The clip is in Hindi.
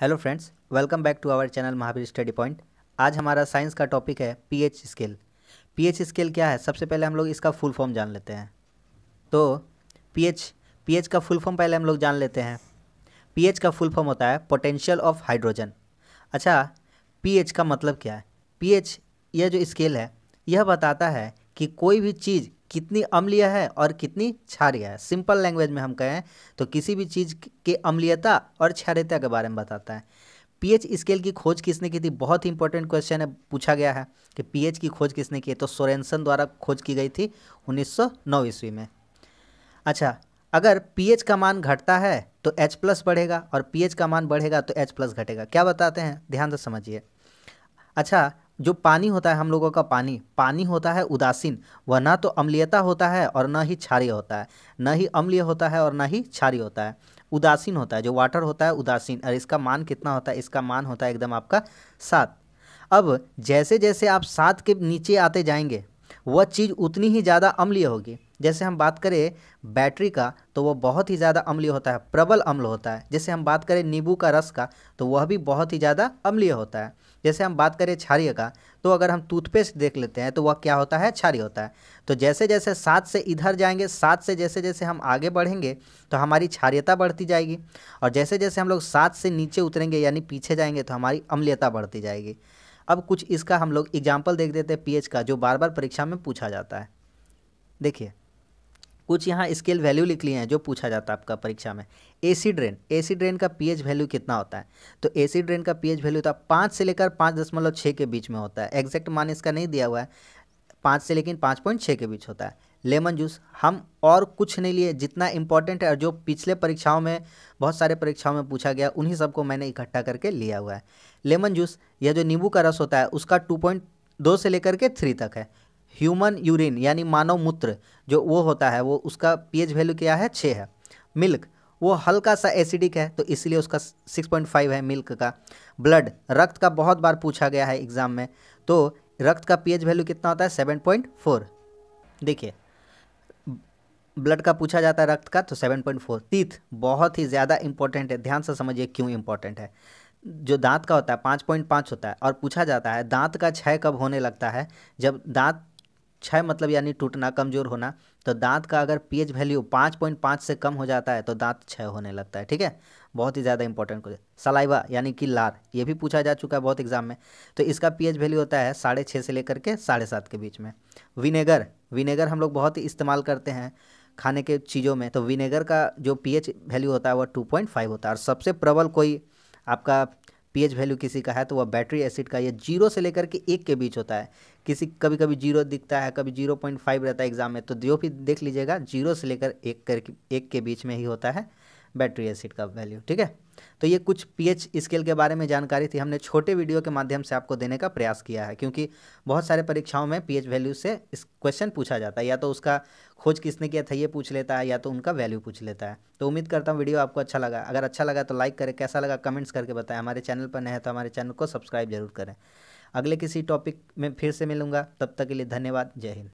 Hello friends, welcome back to our channel Mahavir study point. आज हमारा साइंस का टॉपिक है पीएच स्केल। पीएच स्केल क्या है? सबसे पहले हम लोग इसका फुल फॉर्म जान लेते हैं। तो पीएच पीएच का फुल फॉर्म पहले हम लोग जान लेते हैं। पीएच का फुल फॉर्म होता है पोटेंशियल ऑफ हाइड्रोजन। अच्छा, पीएच का मतलब क्या है? पीएच यह जो स्केल है यह बताता है कि कोई भी चीज़ कितनी अम्लीय है और कितनी क्षारीय है। सिंपल लैंग्वेज में हम कहें तो किसी भी चीज़ के अम्लीयता और क्षारीयता के बारे में बताता है। पीएच स्केल की खोज किसने की थी? बहुत ही इंपॉर्टेंट क्वेश्चन है, पूछा गया है कि पीएच की खोज किसने की है। तो सोरेनसन द्वारा खोज की गई थी 1909 ईस्वी में। अच्छा, अगर पीएच का मान घटता है तो H प्लस बढ़ेगा और पीएच का मान बढ़ेगा तो H प्लस घटेगा। क्या बताते हैं? ध्यान से समझिए। अच्छा, जो पानी होता है हम लोगों का पानी होता है उदासीन। वह ना तो अम्लीयता होता है और ना ही क्षारीय होता है, न ही अम्लीय होता है और ना ही क्षारीय होता है। उदासीन होता है, जो वाटर होता है उदासीन। और इसका मान कितना होता है? इसका मान होता है एकदम आपका 7। अब जैसे जैसे आप 7 के नीचे आते जाएंगे वह चीज़ उतनी ही ज़्यादा अम्लीय होगी। जैसे हम बात करें बैटरी का तो वह बहुत ही ज़्यादा अम्लीय होता है, प्रबल अम्ल होता है। जैसे हम बात करें नींबू का रस का तो वह भी बहुत ही ज़्यादा अम्लीय होता है। जैसे हम बात करें क्षारीय का तो अगर हम टूथपेस्ट देख लेते हैं तो वह क्या होता है? क्षारीय होता है। तो जैसे जैसे 7 से इधर जाएंगे, 7 से जैसे जैसे हम आगे बढ़ेंगे तो हमारी क्षारीयता बढ़ती जाएगी, और जैसे जैसे हम लोग 7 से नीचे उतरेंगे यानी पीछे जाएंगे तो हमारी अम्लीयता बढ़ती जाएगी। अब कुछ इसका हम लोग एग्जाम्पल देख देते हैं पीएच का, जो बार बार परीक्षा में पूछा जाता है। देखिए, कुछ यहाँ स्केल वैल्यू लिख लिए हैं जो पूछा जाता है आपका परीक्षा में। एसिड रेन का पीएच वैल्यू कितना होता है? तो एसिड रेन का पीएच वैल्यू होता है 5 से लेकर 5.6 के बीच में होता है। एग्जैक्ट मान इसका नहीं दिया हुआ है, 5 से लेकिन 5.6 के बीच होता है। लेमन जूस हम और कुछ नहीं लिए, जितना इंपॉर्टेंट है और जो पिछले परीक्षाओं में बहुत सारे परीक्षाओं में पूछा गया उन्हीं सबको मैंने इकट्ठा करके लिया हुआ है। लेमन जूस, यह जो नींबू का रस होता है उसका 2.2 से लेकर के 3 तक है। ह्यूमन यूरिन यानी मानव मूत्र जो वो होता है वो उसका पीएच वैल्यू क्या है? 6 है। मिल्क, वो हल्का सा एसिडिक है तो इसलिए उसका 6.5 है मिल्क का। ब्लड, रक्त का बहुत बार पूछा गया है एग्जाम में, तो रक्त का पीएच वैल्यू कितना होता है? 7.4। देखिए, ब्लड का पूछा जाता है रक्त का तो 7.4। टीथ बहुत ही ज़्यादा इंपॉर्टेंट है, ध्यान से समझिए क्यों इंपॉर्टेंट है। जो दांत का होता है 5.5 होता है, और पूछा जाता है दांत का क्षय कब होने लगता है? जब दांत क्षय मतलब यानी टूटना, कमज़ोर होना। तो दांत का अगर पीएच वैल्यू 5.5 से कम हो जाता है तो दांत क्षय होने लगता है। ठीक है, बहुत ही ज़्यादा इंपॉर्टेंट क्वेश्चन। सलाइवा यानी कि लार, ये भी पूछा जा चुका है बहुत एग्जाम में। तो इसका पीएच वैल्यू होता है 6.5 से लेकर के 7.5 के बीच में। विनेगर हम लोग बहुत ही इस्तेमाल करते हैं खाने के चीज़ों में, तो विनेगर का जो पीएच वैल्यू होता है वह 2.5 होता है। और सबसे प्रबल कोई आपका पीएच वैल्यू किसी का है तो वह बैटरी एसिड का, ये 0 से लेकर के 1 के बीच होता है। किसी कभी कभी 0 दिखता है, कभी 0.5 रहता है एग्जाम में, तो जो भी देख लीजिएगा 0 से लेकर 1 के बीच में ही होता है बैटरी एसिड का वैल्यू। ठीक है, तो ये कुछ पीएच स्केल के बारे में जानकारी थी, हमने छोटे वीडियो के माध्यम से आपको देने का प्रयास किया है, क्योंकि बहुत सारे परीक्षाओं में पीएच वैल्यू से इस क्वेश्चन पूछा जाता है। या तो उसका खोज किसने किया था ये पूछ लेता है, या तो उनका वैल्यू पूछ लेता है। तो उम्मीद करता हूँ वीडियो आपको अच्छा लगा। अगर अच्छा लगा तो लाइक करें, कैसा लगा कमेंट्स करके बताएं। हमारे चैनल पर नए हैं तो हमारे चैनल को सब्सक्राइब जरूर करें। अगले किसी टॉपिक में फिर से मिलूंगा, तब तक के लिए धन्यवाद। जय हिंद।